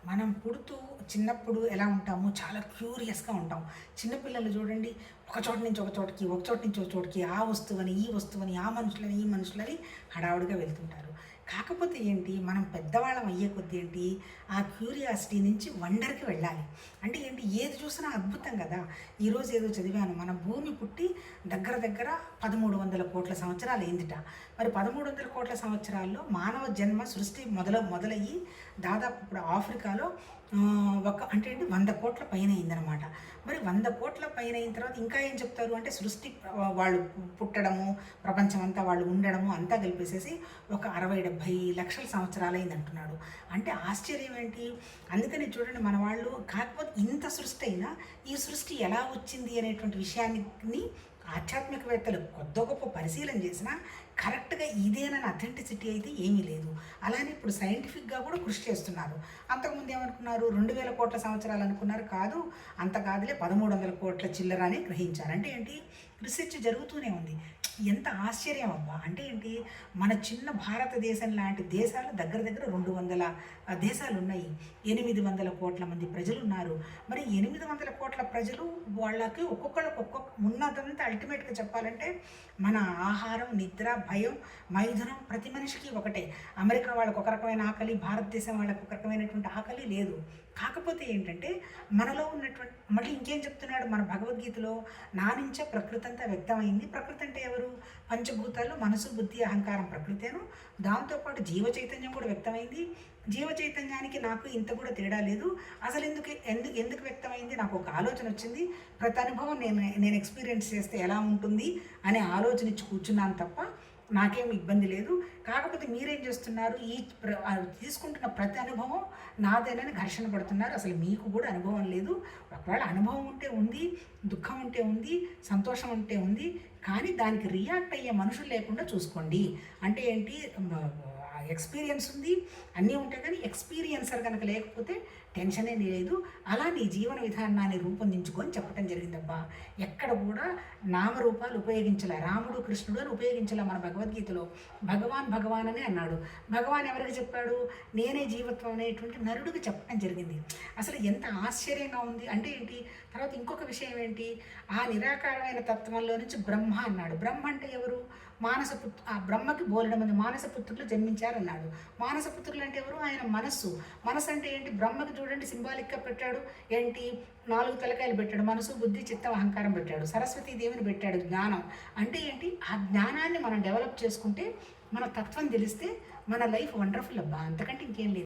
మనం పుడుతూ చిన్నప్పుడు ఎలా ఉంటామో చాలా క్యూరియస్‌గా ఉంటాం. చిన్నపిల్లలు చూడండి, ఒక చోట నుంచి ఒక చోటకి, ఒక చోట నుంచి ఒక చోటకి, ఆ వస్తువని, ఈ వస్తువని, ఆ మనుషులని, ఈ మనుషులని హడావుడిగా వెళ్తుంటారు. కాకపోతే ఏంటి, మనం పెద్దవాళ్ళం అయ్యే కొద్దీ ఏంటి, ఆ క్యూరియాసిటీ నుంచి వండర్‌కి వెళ్ళాలి. అంటే ఏంటి, ఏది చూసినా అద్భుతం కదా! ఈరోజు ఏదో చదివాను, మన భూమి పుట్టి దగ్గర దగ్గర 1300,00,00,000 సంవత్సరాలయిందిట. మరి 1300,00,00,000 సంవత్సరాల్లో మానవ జన్మ సృష్టి మొదలయ్యి దాదాపు ఇప్పుడు ఆఫ్రికాలో అంటే ఏంటి 100,00,00,000 పైన అయిందనమాట. మరి 100,00,00,000 పైన అయిన తర్వాత ఇంకా ఏం చెప్తారు అంటే సృష్టి వాళ్ళు పుట్టడము, ప్రపంచమంతా వాళ్ళు ఉండడము అంతా కలిపేసేసి ఒక 60-70 లక్షల సంవత్సరాలయిందంటున్నాడు. అంటే ఆశ్చర్యం ఏంటి? అందుకని చూడండి మన వాళ్ళు కాకపోతే ఇంత సృష్టి అయినా ఈ సృష్టి ఎలా వచ్చింది అనేటువంటి విషయాన్ని ఆధ్యాత్మికవేత్తలు కొద్దో గొప్ప పరిశీలన చేసినా కరెక్ట్‌గా ఇదేనని అథెంటిసిటీ అయితే ఏమీ లేదు. అలానే ఇప్పుడు సైంటిఫిక్‌గా కూడా కృషి చేస్తున్నారు. అంతకుముందు ఏమనుకున్నారు, 2000 కోట్ల సంవత్సరాలు అనుకున్నారు. కాదు, అంత కాదులే, 1300 కోట్ల చిల్లర అని గ్రహించారు. అంటే ఏంటి, రీసెర్చ్ జరుగుతూనే ఉంది. ఎంత ఆశ్చర్యం అబ్బా! అంటే ఏంటి, మన చిన్న భారతదేశం లాంటి దేశాలు దగ్గర దగ్గర 200 దేశాలున్నాయి. 800 కోట్ల మంది ప్రజలున్నారు. మరి 800 కోట్ల ప్రజలు వాళ్ళకి ఒక్కొక్కళ్ళకి ఉన్నదంతా అల్టిమేట్‌గా చెప్పాలంటే మన ఆహారం, నిద్ర, భయం, మైథునం ప్రతి మనిషికి ఒకటే. అమెరికా వాళ్ళకి ఒక రకమైన ఆకలి, భారతదేశం వాళ్ళకి ఒక రకమైనటువంటి ఆకలి లేదు. కాకపోతే ఏంటంటే మనలో ఉన్నటువంటి మళ్ళీ ఇంకేం చెప్తున్నాడు మన భగవద్గీతలో, నా నుంచే ప్రకృతి అంతా వ్యక్తమైంది. ప్రకృతి అంటే ఎవరు? పంచభూతాలు, మనసు, బుద్ధి, అహంకారం ప్రకృతేను. దాంతోపాటు జీవ చైతన్యం కూడా వ్యక్తమైంది. జీవ చైతన్యానికి నాకు ఇంత కూడా తేడా లేదు. అసలు ఎందుకు వ్యక్తమైంది? నాకు ఒక ఆలోచన వచ్చింది. ప్రతి అనుభవం నేను ఎక్స్పీరియన్స్ చేస్తే ఎలా ఉంటుంది అనే ఆలోచన ఇచ్చి కూర్చున్నాను తప్ప నాకేం ఇబ్బంది లేదు. కాకపోతే మీరేం చేస్తున్నారు, తీసుకుంటున్న ప్రతి అనుభవం నాదేనని ఘర్షణ పడుతున్నారు. అసలు మీకు కూడా అనుభవం లేదు. ఒకవేళ అనుభవం ఉంటే ఉంది, దుఃఖం ఉంటే ఉంది, సంతోషం ఉంటే ఉంది. కానీ దానికి రియాక్ట్ అయ్యే మనుషులు లేకుండా చూసుకోండి. అంటే ఏంటి, ఎక్స్పీరియన్స్ ఉంది, అన్నీ ఉంటాయి, కానీ ఎక్స్పీరియన్సర్ కనుక లేకపోతే టెన్షనే లేదు. అలా నీ జీవన విధానాన్ని రూపొందించుకొని చెప్పడం జరిగిందబ్బా. ఎక్కడ కూడా నామరూపాలు ఉపయోగించలే, రాముడు కృష్ణుడు అని ఉపయోగించలే మన భగవద్గీతలో. భగవాన్ అని అన్నాడు. భగవాన్ ఎవరికి చెప్పాడు? నేనే జీవత్వం అనేటువంటి నరుడికి చెప్పడం జరిగింది. అసలు ఎంత ఆశ్చర్యంగా ఉంది అంటే ఏంటి. తర్వాత ఇంకొక విషయం ఏంటి, ఆ నిరాకారమైన తత్వంలో నుంచి బ్రహ్మ అన్నాడు. బ్రహ్మ అంటే ఎవరు? ఆ బ్రహ్మకి బోలెడు మంది మానసపుత్రులు జన్మించారన్నాడు. మానసపుత్రులు అంటే ఎవరు? ఆయన మనస్సు. మనస్సు అంటే ఏంటి? బ్రహ్మకి చూడండి సింబాలిక్గా పెట్టాడు ఏంటి, 4 తలకాయలు పెట్టాడు. మనసు, బుద్ధి, చిత్తం, అహంకారం పెట్టాడు. సరస్వతీదేవిని పెట్టాడు, జ్ఞానం. అంటే ఏంటి, ఆ జ్ఞానాన్ని మనం డెవలప్ చేసుకుంటే, మన తత్వం తెలిస్తే మన లైఫ్ వండర్ఫుల్ అబ్బా, అంతకంటే ఇంకేం లేదు.